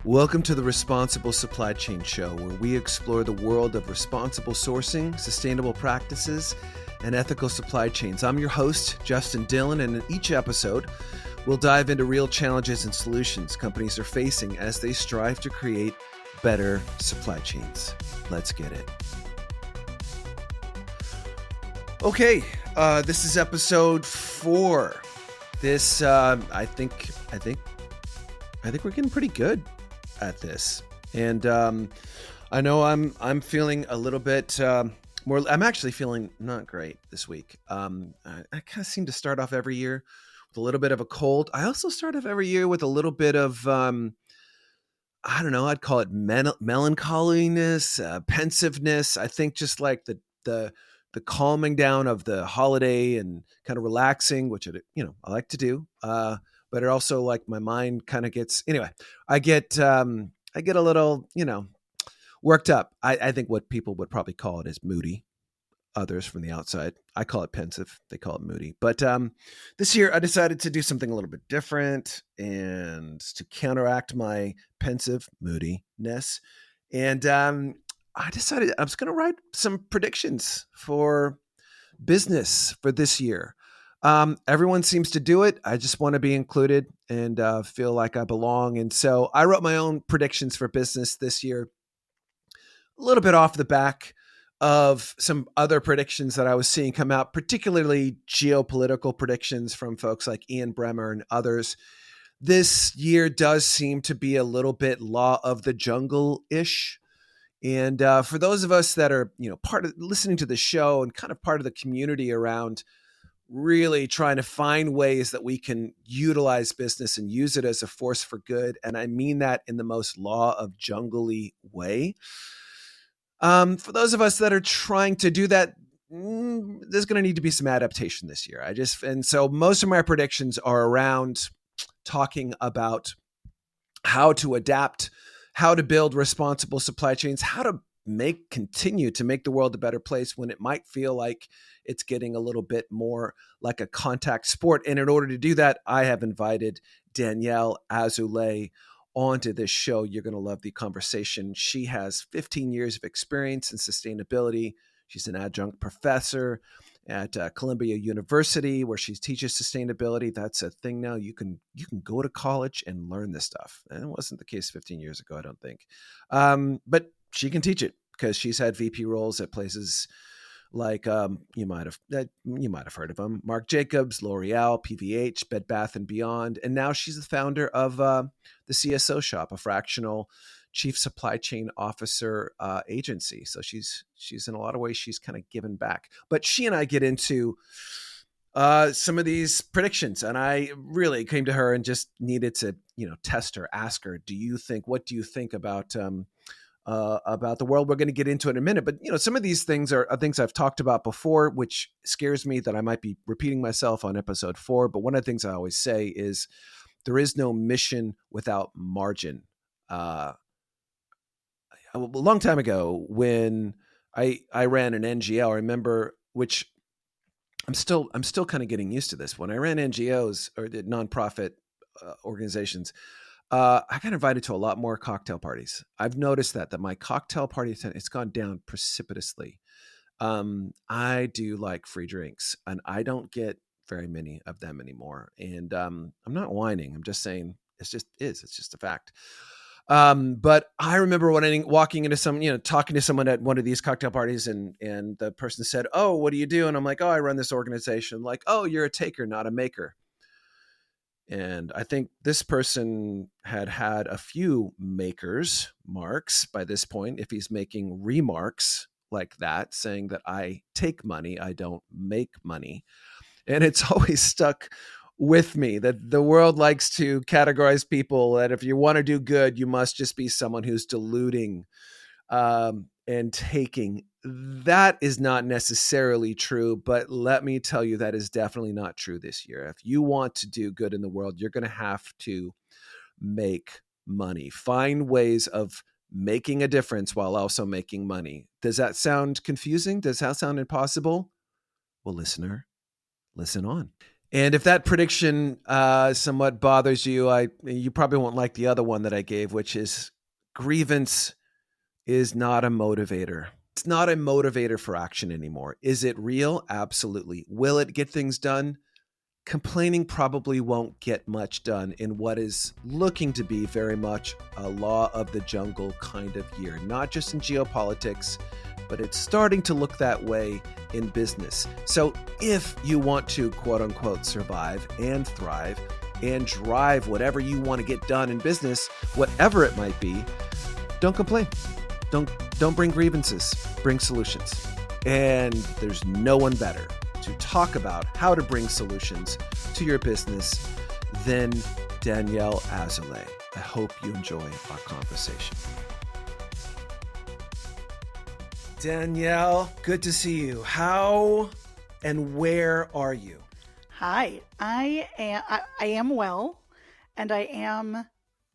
Welcome to the Responsible Supply Chain Show, where we explore the world of responsible sourcing, sustainable practices, and ethical supply chains. I'm your host, Justin Dillon, and in each episode, we'll dive into real challenges and solutions companies are facing as they strive to create better supply chains. Let's get it. Okay, this is episode 4. This, I think we're getting pretty good at this, and I know I'm feeling a little bit more. I'm actually feeling not great this week. I kind of seem to start off every year with a little bit of a cold. I also start off every year with a little bit of I don't know. I'd call it melancholiness, pensiveness. I think just like the calming down of the holiday and kind of relaxing, which I like to do. But it also, like, my mind kind of gets, anyway, I get a little, worked up. I think what people would probably call it is moody. Others from the outside, I call it pensive. They call it moody. But this year I decided to do something a little bit different and to counteract my pensive moodiness. And I decided I was going to write some predictions for business for this year. Everyone seems to do it. I just want to be included and feel like I belong. And so I wrote my own predictions for business this year, a little bit off the back of some other predictions that I was seeing come out, particularly geopolitical predictions from folks like Ian Bremmer and others. This year does seem to be a little bit law of the jungle-ish. And for those of us that are, part of listening to the show and kind of part of the community around really trying to find ways that we can utilize business and use it as a force for good. And I mean that in the most law of jungle-y way. For those of us that are trying to do that, there's going to need to be some adaptation this year. And so most of my predictions are around talking about how to adapt, how to build responsible supply chains, how to continue to make the world a better place when it might feel like it's getting a little bit more like a contact sport. And in order to do that, I have invited Danielle Azoulay onto this show. You're going to love the conversation. She has 15 years of experience in sustainability. She's an adjunct professor at Columbia University, where she teaches sustainability. That's a thing now. You can go to college and learn this stuff. And it wasn't the case 15 years ago, I don't think. But she can teach it because she's had VP roles at places like you might have heard of them: Marc Jacobs, L'Oreal, PVH, Bed Bath & Beyond, and now she's the founder of the CSO Shop, a fractional chief supply chain officer agency. So she's in a lot of ways, she's kind of given back. But she and I get into some of these predictions, and I really came to her and just needed to test her, ask her, what do you think about the world? We're going to get into it in a minute, but some of these things are things I've talked about before, which scares me that I might be repeating myself on episode 4. But one of the things I always say is there is no mission without margin. A long time ago, when I ran an NGO, I remember, which I'm still kind of getting used to this. When I ran NGOs or did nonprofit organizations, I got invited to a lot more cocktail parties. I've noticed that my cocktail party it's gone down precipitously. I do like free drinks, and I don't get very many of them anymore. And I'm not whining. I'm just saying it's just a fact. But I remember walking into talking to someone at one of these cocktail parties, and the person said, "Oh, what do you do?" And I'm like, "Oh, I run this organization." Like, "Oh, you're a taker, not a maker." And I think this person had a few marks by this point, if he's making remarks like that, saying that I take money, I don't make money. And it's always stuck with me that the world likes to categorize people that if you want to do good, you must just be someone who's diluting and taking. That is not necessarily true, but let me tell you, that is definitely not true this year. If you want to do good in the world, you're going to have to make money. Find ways of making a difference while also making money. Does that sound confusing? Does that sound impossible? Well, listener, listen on. And if that prediction somewhat bothers you, you probably won't like the other one that I gave, which is grievance is not a motivator. It's not a motivator for action anymore. Is it real? Absolutely. Will it get things done? Complaining probably won't get much done in what is looking to be very much a law of the jungle kind of year, not just in geopolitics, but it's starting to look that way in business. So if you want to, quote unquote, survive and thrive and drive whatever you want to get done in business, whatever it might be, don't complain. Don't bring grievances, bring solutions. And there's no one better to talk about how to bring solutions to your business than Danielle Azoulay. I hope you enjoy our conversation. Danielle, good to see you. How and where are you? Hi, I am well, and I am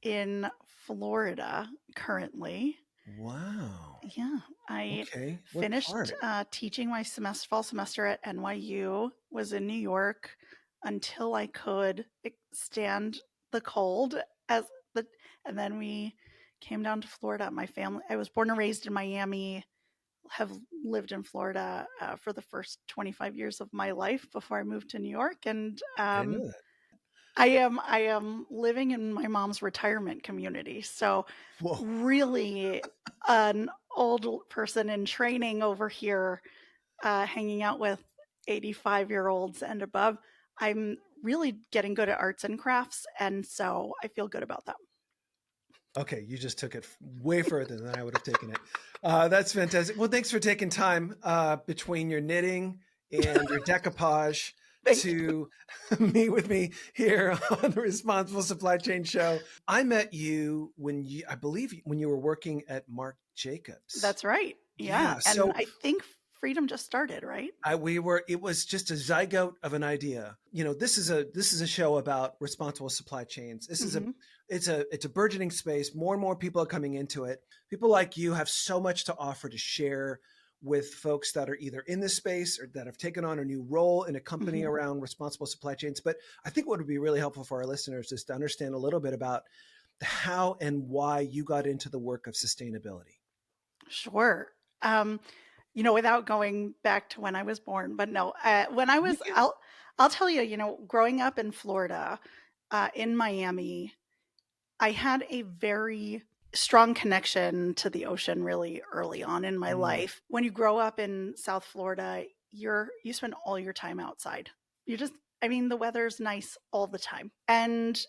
in Florida currently. Wow. Yeah, I Okay. What finished part? teaching my fall semester at NYU, was in New York until I could stand the cold as the, and then we came down to Florida. My family, I was born and raised in Miami, have lived in Florida for the first 25 years of my life before I moved to New York, and I didn't know that. I am living in my mom's retirement community. So Whoa. really an old person in training over here, hanging out with 85-year-olds and above. I'm really getting good at arts and crafts, and so I feel good about that. Okay, you just took it way further than I would have taken it. That's fantastic. Well, thanks for taking time between your knitting and your decoupage Thank you. to meet with me here on the Responsible Supply Chain Show. I met you I believe, when you were working at Marc Jacobs. That's right. Yeah, Yeah. and So I think Freedom just started, right? it was just a zygote of an idea. This is a show about responsible supply chains. Hmm. It's a burgeoning space. More and more people are coming into it. People like you have so much to offer to share with folks that are either in this space or that have taken on a new role in a company Hmm. around responsible supply chains. But I think what would be really helpful for our listeners is to understand a little bit about how and why you got into the work of sustainability. Sure. Um, without going back to when I was born, but no, when I You was, can. I'll tell you, growing up in Florida, in Miami, I had a very strong connection to the ocean really early on in my Mm, life. When you grow up in South Florida, you spend all your time outside. You just, I mean, the weather's nice all the time. And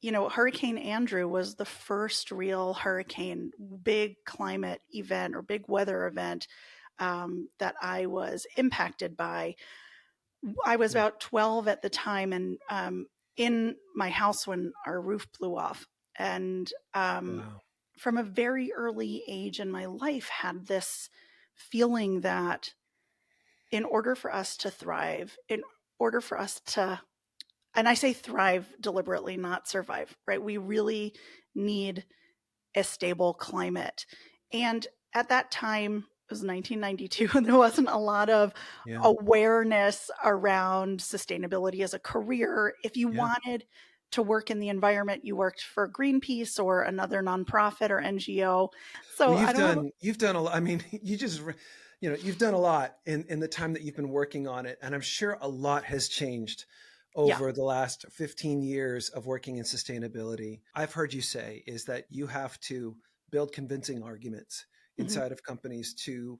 Hurricane Andrew was the first real hurricane, big climate event or big weather event that I was impacted by. I was yeah. about 12 at the time, and in my house when our roof blew off. And Wow. from a very early age in my life, had this feeling that in order for us to thrive, in order for us to, and I say thrive deliberately, not survive, right? We really need a stable climate. And at that time, it was 1992, and there wasn't a lot of Yeah. awareness around sustainability as a career. If you Yeah. wanted to work in the environment, you worked for Greenpeace or another nonprofit or NGO. Well, So I don't know. you've done a lot. I mean, you've done a lot in the time that you've been working on it, and I'm sure a lot has changed Yeah. over the last 15 years of working in sustainability. I've heard you say is that you have to build convincing arguments Hmm. inside of companies to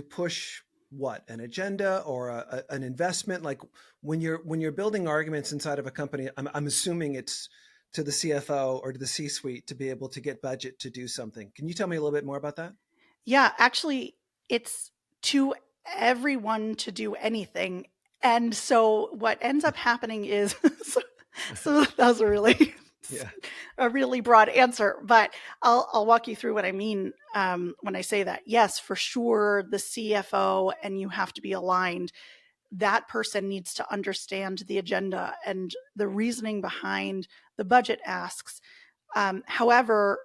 push what, an agenda or an investment. Like when you're building arguments inside of a company, I'm assuming it's to the CFO or to the C suite to be able to get budget to do something. Can you tell me a little bit more about that? Yeah, actually, it's to everyone to do anything. And so what ends up happening is so that was Yeah. a really broad answer, but I'll walk you through what I mean when I say that. Yes, for sure, the CFO and you have to be aligned. That person needs to understand the agenda and the reasoning behind the budget asks. However,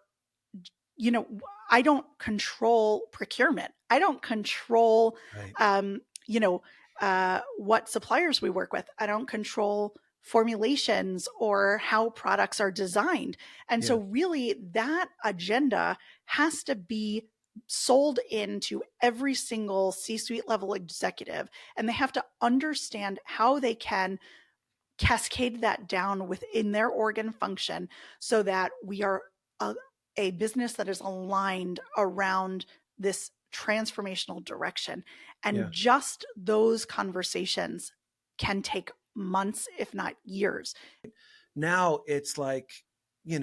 you know, I don't control procurement. I don't control, Right. um, you know, what suppliers we work with. I don't control formulations or how products are designed. And so, Yeah. really, that agenda has to be sold into every single C suite level executive. And they have to understand how they can cascade that down within their organ function so that we are a, a business that is aligned around this transformational direction. Yeah. And just those conversations can take months, if not years. Now it's like, I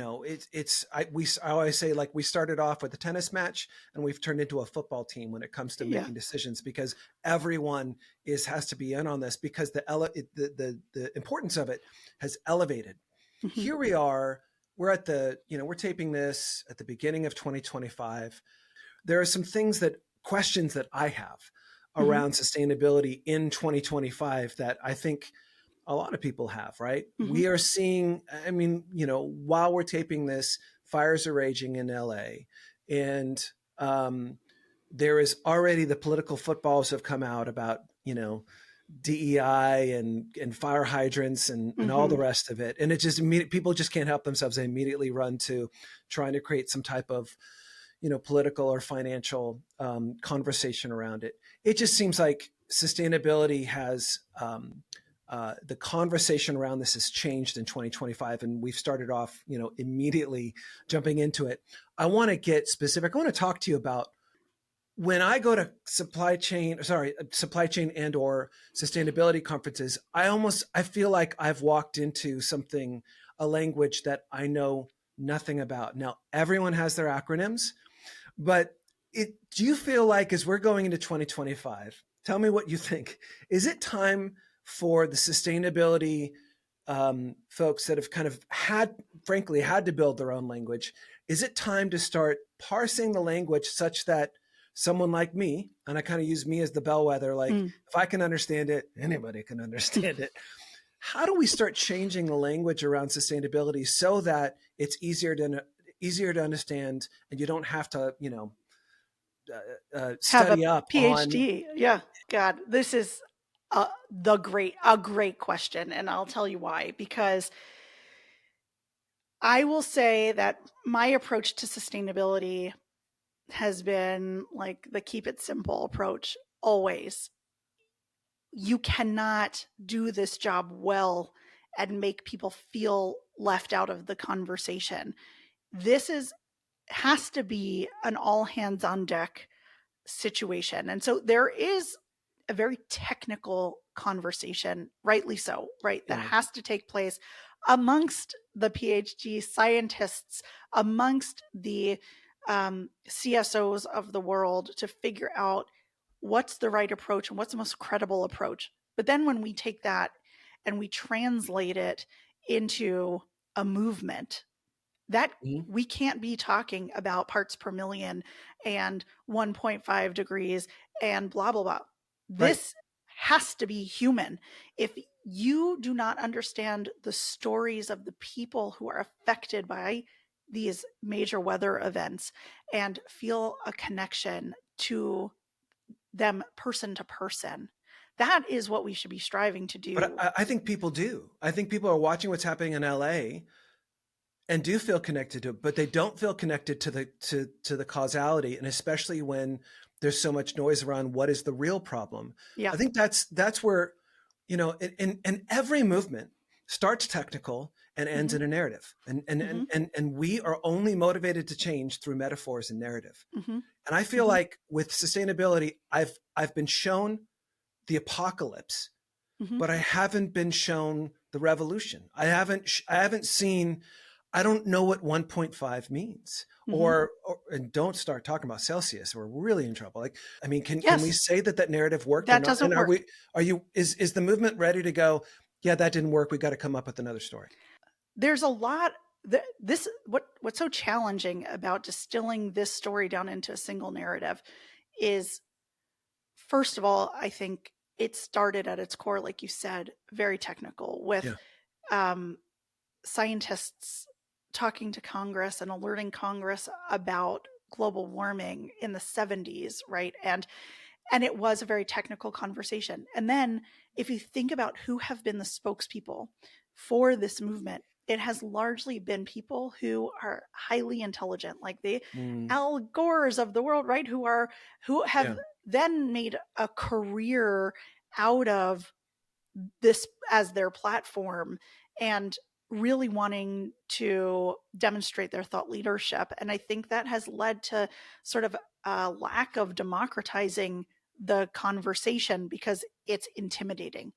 always say, like, we started off with a tennis match and we've turned into a football team when it comes to Yeah. making decisions, because everyone has to be in on this, because the importance of it has elevated. Mhm. Here we're at we're taping this at the beginning of 2025. There are some questions that I have Mhm. around sustainability in 2025 that I think a lot of people have, right? Mhm. We are seeing, I mean, while we're taping this, fires are raging in LA. And um, there is already, the political footballs have come out about, DEI and fire hydrants and all the Mhm. rest of it. And it just, people just can't help themselves. They immediately run to trying to create some type of, political or financial conversation around it. It just seems like sustainability has, the conversation around this has changed in 2025, and we've started off, immediately jumping into it. I want to get specific. I want to talk to you about, when I go to supply chain and or sustainability conferences, I feel like I've walked into a language that I know nothing about. Now, everyone has their acronyms, but do you feel like, as we're going into 2025, tell me what you think, is it time for the sustainability folks that have kind of frankly, had to build their own language? Is it time to start parsing the language such that someone like me, and I kind of use me as the bellwether, like, Mm. if I can understand it, anybody can understand it. How do we start changing the language around sustainability so that it's easier to understand, and you don't have to, Have a study up on. PhD. Yeah. God, this is a great question. And I'll tell you why. Because I will say that my approach to sustainability has been like the keep it simple approach always. You cannot do this job well and make people feel left out of the conversation. This is has to be an all hands on deck situation. And so there is a very technical conversation, rightly so, right, that Yeah. has to take place amongst the PhD scientists, amongst the CSOs of the world to figure out what's the right approach and what's the most credible approach. But then when we take that and we translate it into a movement, that Mhm. we can't be talking about parts per million and 1.5 degrees and blah blah blah. Right. This has to be human. If you do not understand the stories of the people who are affected by these major weather events and feel a connection to them person to person, that is what we should be striving to But do. I think people do. I think people are watching what's happening in LA and do feel connected to it, but they don't feel connected to the causality, and especially when there's so much noise around what is the real problem. Yeah. I think that's where, in every movement starts technical and ends Hmm. in a narrative, Hmm. and we are only motivated to change through metaphors and narrative. Hmm. And I feel Hmm. like with sustainability, I've been shown the apocalypse, Hmm. but I haven't been shown the revolution. I haven't seen. I don't know what 1.5 means. Hmm. Or and don't start talking about Celsius. We're really in trouble. Like, I mean, can we Yes, say that narrative worked or that not? doesn't And work. are you, is the movement ready to go? Yeah, that didn't work. We got to come up with another story. There's a lot this what's so challenging about distilling this story down into a single narrative is, first of all, I think it started at its core, like you said, very technical with Yeah. um, scientists talking to Congress and alerting Congress about global warming in the 70s, right? And it was a very technical conversation. And then if you think about who have been the spokespeople for this movement, it has largely been people who are highly intelligent, like the Mm, Al Gores of the world, right? Who have yeah. then made a career out of this as their platform and really wanting to demonstrate their thought leadership. And I think that has led to sort of a lack of democratizing the conversation because it's intimidating,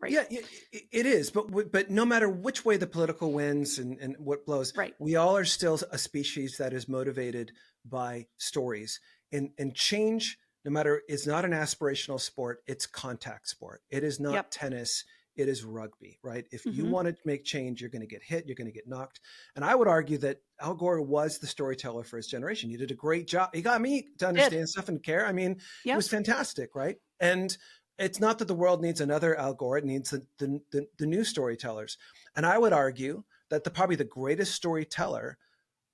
right? Yeah, it is. But no matter which way the political wins and what blows, Right. we all are still a species that is motivated by stories. And change, no matter, it's not an aspirational sport, it's contact sport. It is not Yep. tennis, it is rugby, right? If you Mm-hmm. want to make change, you're going to get hit, you're going to get knocked. And I would argue that Al Gore was the storyteller for his generation. He did a great job. He got me to Did. understand stuff and care. I mean, it Yep. was fantastic, right? And it's not that the world needs another Al Gore; it needs the new storytellers. And I would argue that probably the greatest storyteller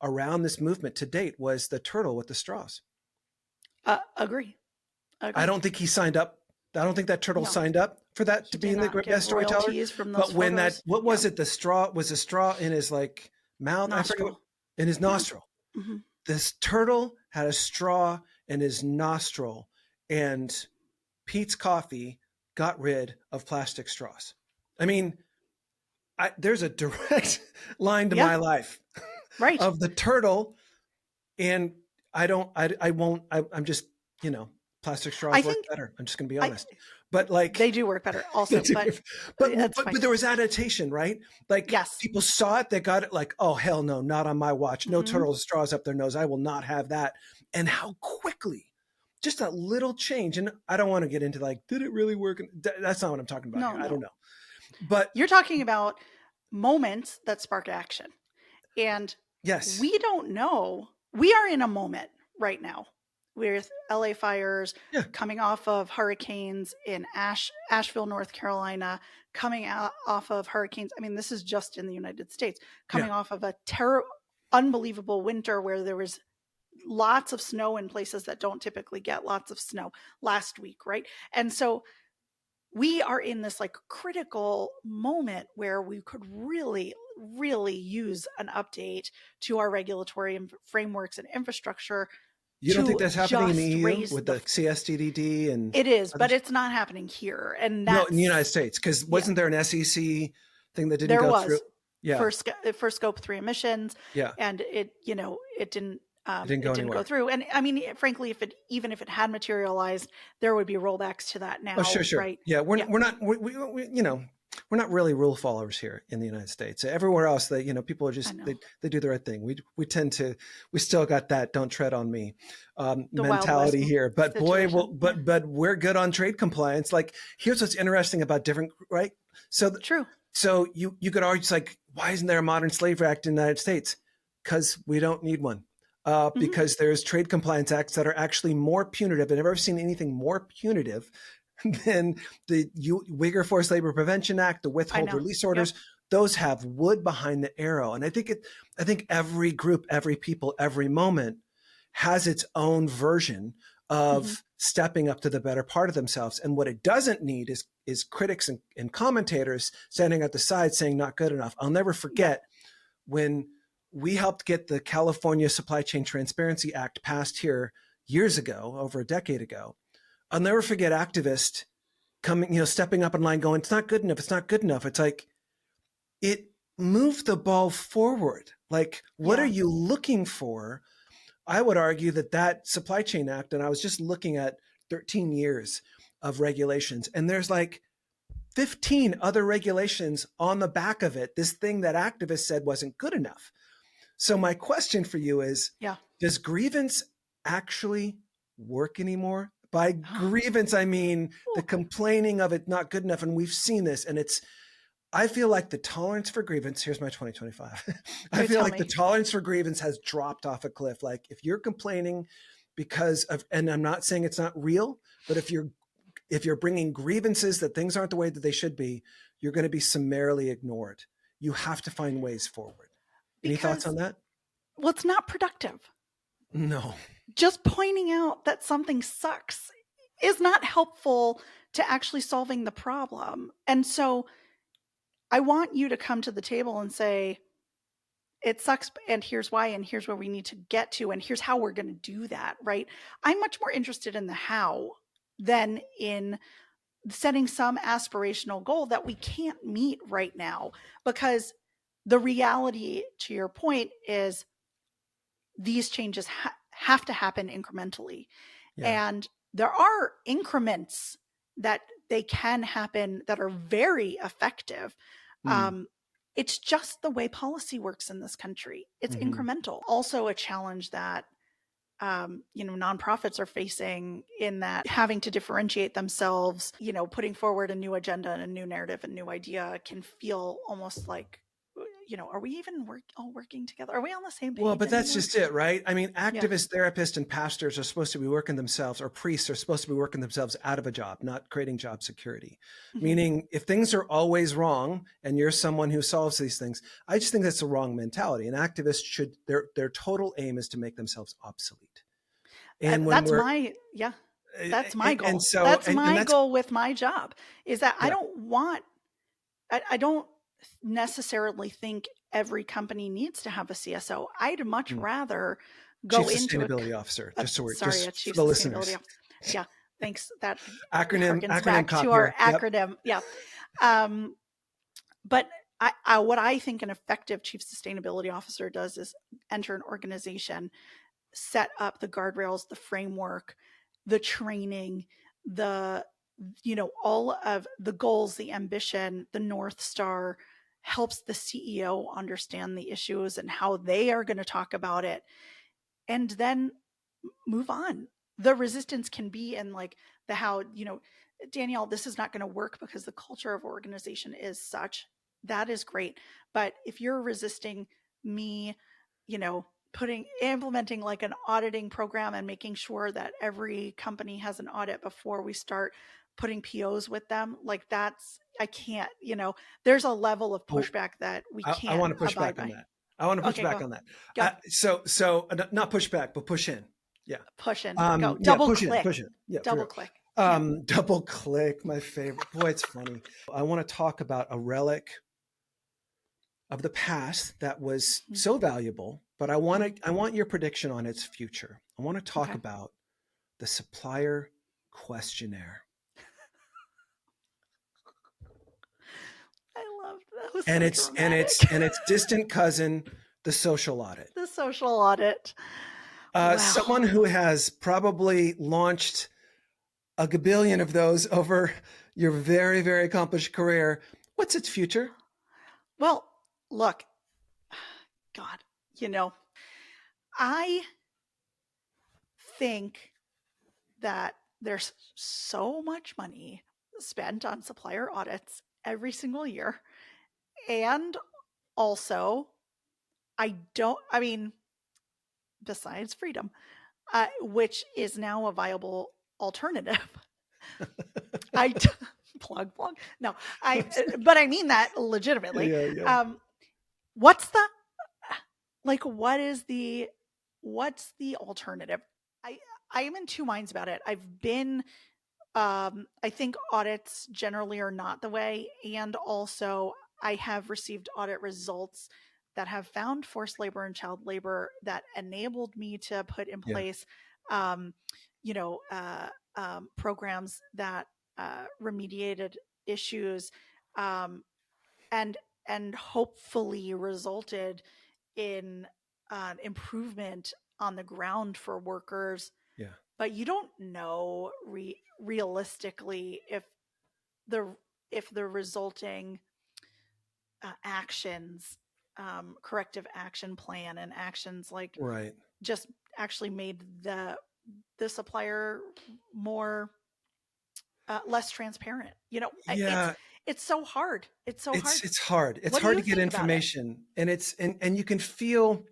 around this movement to date was the turtle with the straws. Agree. I Agree. don't think he signed up. I don't think that turtle No, signed up for that he to be did in the not best get storyteller. royalties from those But when that, photos. what was Yeah. it? The straw was a straw in his like mouth. I forget. Nostril. In his Yeah. nostril. Mm-hmm. This turtle had a straw in his nostril, and Pete's Coffee got rid of plastic straws. I mean, there's a direct line to Yeah. my life Right. of the turtle, and I won't. I'm just, plastic I straws work think better. I'm just going to be I honest. But like, they do work better they also, do. but but that's fine. there was adaptation, right? Like Yes. people saw it, they got it. Like, oh hell no, not on my watch. No Mm-hmm. turtle straws up their nose. I will not have that. And how quickly, just a little change. And I don't want to get into like, did it really work? That's not what I'm talking about No, here. I don't no. know. But You're talking about moments that spark action. And yes, we don't know. We are in a moment right now with LA fires, yeah, coming off of hurricanes in Asheville, North Carolina, coming out off of hurricanes. I mean, this is just in the United States, yeah. coming off of a unbelievable winter where there was lots of snow in places that don't typically get lots of snow last week, right? And so we are in this like critical moment where we could really really use an update to our regulatory frameworks and infrastructure You don't think to that's happening in the just EU raise with the the CSDDD and it is, but others? it's not happening here. And No, in the United that's States, because yeah, wasn't there an SEC thing that didn't there go through? was Yeah, for scope 3 emissions, yeah, and it didn't go it didn't go anywhere. through. And I mean, frankly, even if it had materialized, there would be rollbacks to that Oh, sure, now, sure. right? Yeah, Yeah, we're not we're not really rule followers here in the United States. Everywhere else, people are I just know. they do the right thing. We still got that "don't tread on me" The Wild West mentality here. But boy, situation. Yeah. but we're good on trade compliance. Like here's what's interesting about different, right? So True. so you could argue, it's like, why isn't there a modern slavery act in the United States? Because we don't need one. Hmm. Because there's trade compliance acts that are actually more punitive. I've never seen anything more punitive than the Uyghur Forced Labor Prevention Act, the I withhold know. release Yep. orders. Those have wood behind the arrow. And I think every group, every people, every moment has its own version Hmm. of stepping up to the better part of themselves. And what it doesn't need is critics and commentators standing at the side saying not good enough. I'll never Yeah. forget when we helped get the California Supply Chain Transparency Act passed here years ago, over a decade ago. I'll never forget activists coming, stepping up in line going, it's not good enough. It's not good enough. It's like, it moved the ball forward. Like, what are Yeah. you looking for? I would argue that Supply Chain Act, and I was just looking at 13 years of regulations, and there's like 15 other regulations on the back of it. This thing that activists said wasn't good enough. So my question for you is, Yeah. does grievance actually work anymore? By grievance, I mean the complaining of it not good enough. And we've seen this, and I feel like the tolerance for grievance, here's my 2025. I You feel tell like the me. tolerance for grievance has dropped off a cliff. Like if you're complaining because of, and I'm not saying it's not real, but if you're bringing grievances that things aren't the way that they should be, you're going to be summarily ignored. You have to find ways forward. Any thoughts Because, on that? well, it's not productive. No. Just pointing out that something sucks is not helpful to actually solving the problem. And so I want you to come to the table and say, it sucks, and here's why, and here's where we need to get to, and here's how we're going to do that, right? I'm much more interested in the how than in setting some aspirational goal that we can't meet right now. Because the reality, to your point, is these changes have to happen incrementally. Yeah. And there are increments that they can happen that are very effective. Mm. It's just the way policy works in this country. It's Mm-hmm. incremental. Also a challenge that nonprofits are facing, in that having to differentiate themselves, putting forward a new agenda and a new narrative and new idea can feel almost like, are we even all working together? Are we on the same Well, page but that's anymore? just it, right? I mean, Yeah. activists, therapists, and pastors are supposed to be working themselves, or priests are supposed to be working themselves out of a job, not creating job security. Mm-hmm. Meaning, if things are always wrong and you're someone who solves these things, I just think that's the wrong mentality. And activists should, their total aim is to make themselves obsolete. And when That's we're, my, yeah, that's my goal. and so, That's and my that's, goal with my job, is that yeah. I don't necessarily think every company needs to have a CSO. I'd much Mm. rather Chief go into Sustainability Officer, just so we're, sorry, just a for chief the sustainability listeners. officer. Yeah, thanks. That harkens Acronym back to cop our here. Yep. acronym. Yeah. But what I think an effective chief sustainability officer does is enter an organization, set up the guardrails, the framework, the training, the all of the goals, the ambition, the North Star, helps the CEO understand the issues and how they are going to talk about it, and then move on. The resistance can be in like the how, Danielle, this is not going to work because the culture of organization is such. That is great. But if you're resisting me, implementing like an auditing program and making sure that every company has an audit before we start putting POs with them, like I can't, there's a level of Oh, pushback that we I can't want to push abide back on by. that. I want to push Okay, back go. on that. Go. So not push back, but push in. Yeah. Push in. Go. Yeah. Double Push click. in. Yeah. For Double real. click. Yeah. Double click, my favorite. Boy, it's funny. I want to talk about a relic of the past that was Mm-hmm. so valuable, but I want your prediction on its future. I want to talk Okay. about the supplier questionnaire. I love that. Was And so it's dramatic. and its distant cousin, the social audit. The social audit. Wow. Someone who has probably launched a gabillion of those over your very, very accomplished career. What's its future? Well, look, God, I think that there's so much money spent on supplier audits every single year. And also, I mean, besides freedom, which is now a viable alternative. I plug. No, but I mean that legitimately. Yeah. What's the what's the alternative? I am in two minds about it. I think audits generally are not the way, and also I have received audit results that have found forced labor and child labor that enabled me to put in Yeah. place, programs that remediated issues, and hopefully resulted in improvement on the ground for workers. Yeah. But you don't know realistically the if the resulting actions, corrective action plan and actions like Right. just actually made the supplier more less transparent. Yeah. It's so hard. It's so hard. It's hard. It's What do hard you to get think about it? information, and and you can feel.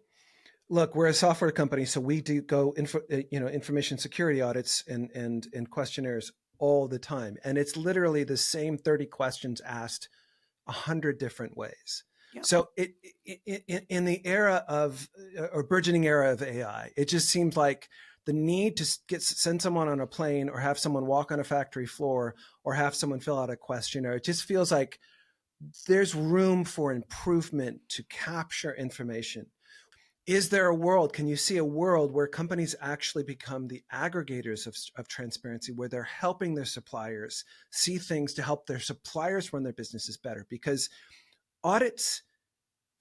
Look, we're a software company, so we do go information security audits and questionnaires all the time, and it's literally the same 30 questions asked 100 different ways. Yep. So in the era of or burgeoning era of AI, it just seems like the need to send someone on a plane or have someone walk on a factory floor or have someone fill out a questionnaire. It just feels like there's room for improvement to capture information. Is there a world, can you see a world where companies actually become the aggregators of transparency, where they're helping their suppliers see things to help their suppliers run their businesses better? Because audits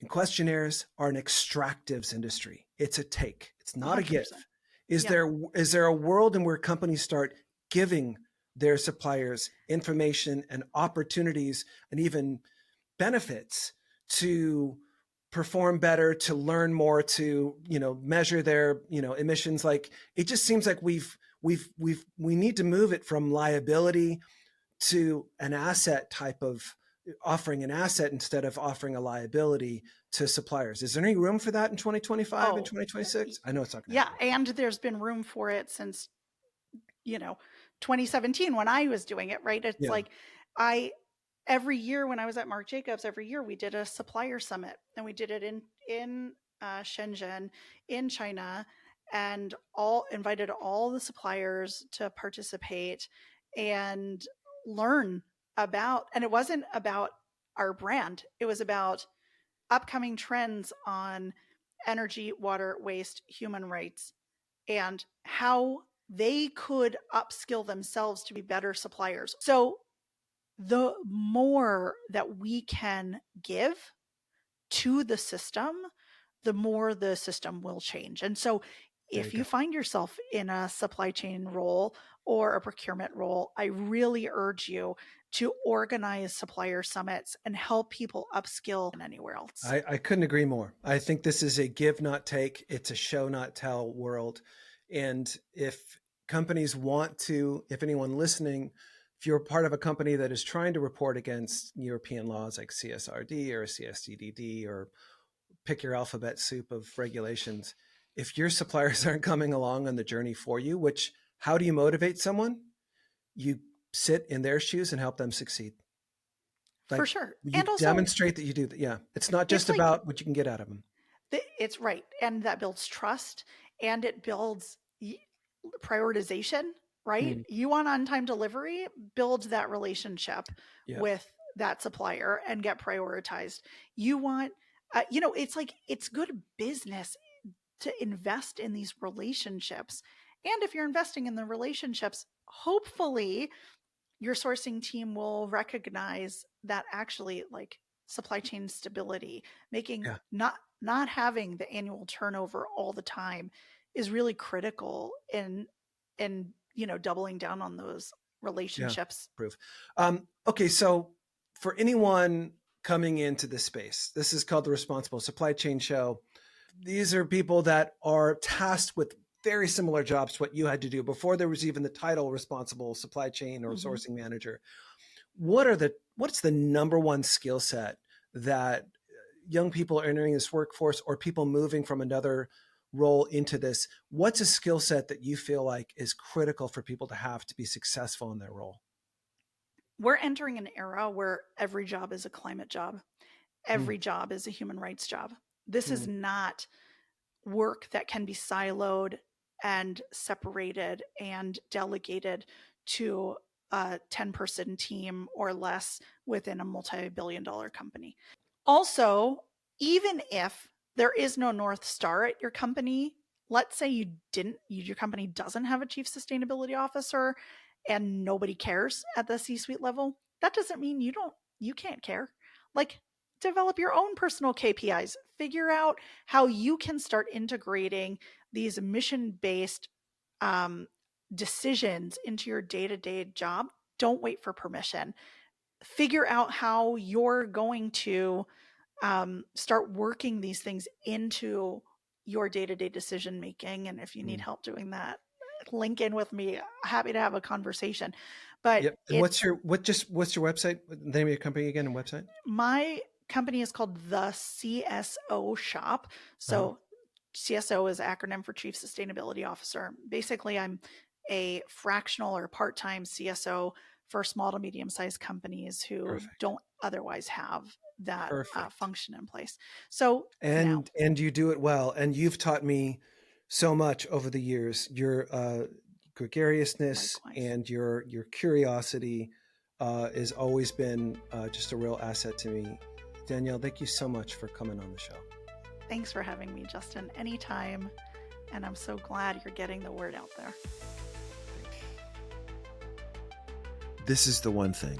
and questionnaires are an extractives industry. It's a take. It's not a give. 100%. Is Yeah. there a world in where companies start giving their suppliers information and opportunities and even benefits to perform better, to learn more, to, measure their, emissions? Like, it just seems like we need to move it from liability to an asset type of offering an asset instead of offering a liability to suppliers. Is there any room for that in 2025 and Oh, 2026? I know it's not going to yeah. happen. And there's been room for it since, 2017 when I was doing it, right? It's Yeah. like I every year when I was at Marc Jacobs, every year we did a supplier summit, and we did it in Shenzhen in China, and all invited all the suppliers to participate and learn about. And it wasn't about our brand; it was about upcoming trends on energy, water, waste, human rights, and how they could upskill themselves to be better suppliers. So the more that we can give to the system, the more the system will change. And so There you if you go. find yourself in a supply chain role or a procurement role, I really urge you to organize supplier summits and help people upskill anywhere else. I couldn't agree more. I think this is a give, not take. It's a show, not tell world. And if companies want to, if anyone listening, if you're part of a company that is trying to report against European laws like CSRD or CSDDD, or pick your alphabet soup of regulations, if your suppliers aren't coming along on the journey for you, which, how do you motivate someone? You sit in their shoes and help them succeed. For Like, sure. you And also, demonstrate that you do that. Yeah. It's not it's just like about what you can get out of them. it's right. And that builds trust, and it builds prioritization, right? Mm, You want on time delivery, build that relationship yeah. with that supplier and get prioritized. You want, it's like it's good business to invest in these relationships. And if you're investing in the relationships, hopefully your sourcing team will recognize that actually, like, supply chain stability, making Yeah. not having the annual turnover all the time is really critical in doubling down on those Yeah. relationships. Proof. Okay. So for anyone coming into this space, this is called the Responsible Supply Chain Show. These are people that are tasked with very similar jobs to what you had to do before there was even the title responsible supply chain or Mm-hmm. sourcing manager. What's the number one skill set that young people entering this workforce or people moving from another role into this? What's a skill set that you feel like is critical for people to have to be successful in their role? We're entering an era where every job is a climate job, Mm, every job is a human rights job. This is mm, not work that can be siloed and separated and delegated to a 10-person team or less within a multi-billion-dollar company. Also, even if there is no North Star at your company, let's say your company doesn't have a chief sustainability officer and nobody cares at the C-suite level, that doesn't mean you can't care. Like, develop your own personal KPIs. Figure out how you can start integrating these mission-based um, decisions into your day-to-day job. Don't wait for permission. Figure out how you're going to start working these things into your day-to-day decision making. And if you need mm. help doing that, link in with me. Happy to have a conversation. But Yep. And it's what's your website? The name of your company again and website? my company is called the CSO Shop. Uh-huh. So CSO is acronym for Chief Sustainability Officer. Basically, I'm a fractional or part-time CSO for small to medium-sized companies who Perfect. don't otherwise have that Perfect. function in place. So now, And you do it well. And you've taught me so much over the years. Your gregariousness Likewise. and your curiosity has always been just a real asset to me. Danielle, thank you so much for coming on the show. Thanks for having me, Justin. Anytime. And I'm so glad you're getting the word out there. This is the one thing,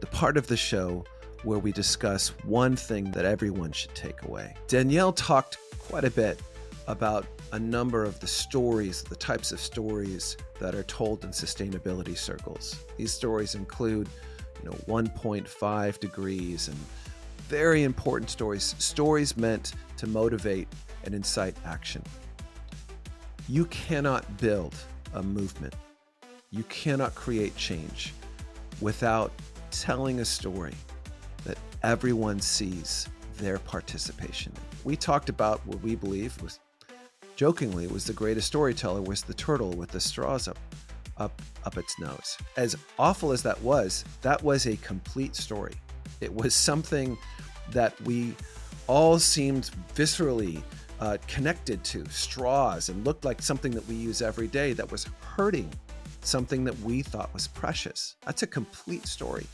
the part of the show where we discuss one thing that everyone should take away. Danielle talked quite a bit about a number of the stories, the types of stories that are told in sustainability circles. These stories include, 1.5 degrees and very important stories meant to motivate and incite action. You cannot build a movement. You cannot create change without telling a story that everyone sees their participation in. We talked about what we believe was, jokingly, was the greatest storyteller was the turtle with the straws up its nose. As awful as that was a complete story. It was something that we all seemed viscerally connected to, straws, and looked like something that we use every day that was hurting something that we thought was precious. That's a complete story.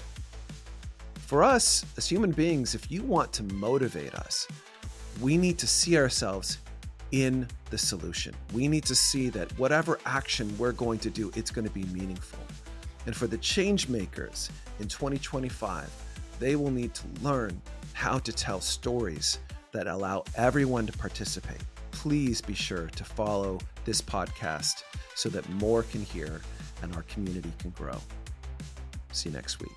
For us, as human beings, if you want to motivate us, we need to see ourselves in the solution. We need to see that whatever action we're going to do, it's going to be meaningful. And for the change makers in 2025, they will need to learn how to tell stories that allow everyone to participate. Please be sure to follow this podcast so that more can hear and our community can grow. See you next week.